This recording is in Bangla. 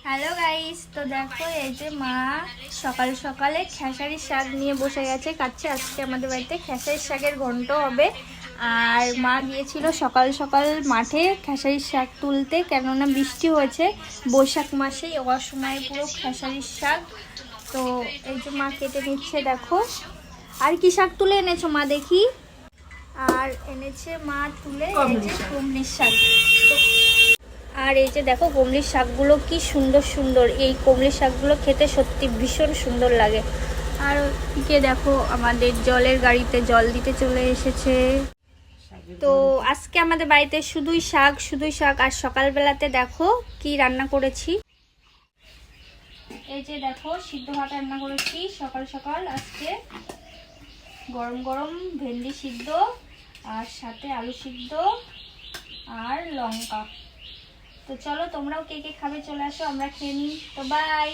হ্যালো গাইস, তো দেখো এই যে মা সকাল সকালে খেসারির শাক নিয়ে বসে গেছে কাচ্ছে। আজকে আমাদের বাড়িতে খেসারির শাকের ঘন্ট হবে। আর মা গিয়েছিল সকাল সকাল মাঠে খেসারির শাক তুলতে, কেননা বৃষ্টি হয়েছে বৈশাখ মাসে, অসময়ে পুরো খেসারির শাক। তো এই যে মা কেটে নিচ্ছে দেখো। আর কি শাক তুলে এনেছো মা দেখি? আর এনেছে মা তুলে এই যে কুমড়ির শাক। আর এই যে দেখো কুমড়ির শাকগুলো কি সুন্দর সুন্দর, এই কুমড়ির শাকগুলো খেতে সত্যি ভীষণ সুন্দর লাগে। আর ওদিকে দেখো আমাদের জলের গাড়িতে জল দিতে চলে এসেছে। তো আজকে আমাদের বাড়িতে শুধুই শাক। আর সকালবেলাতে দেখো কি রান্না করেছি। এই যে দেখো সিদ্ধ ভাত রান্না করেছি সকাল সকাল আজকে, গরম গরম ভেন্ডি সিদ্ধ আর সাথে আলু সিদ্ধ আর লঙ্কা। তো চলো তোমরাও কে কে খাবে চলে আসো, আমরা খেয়ে নিই। তো বাই।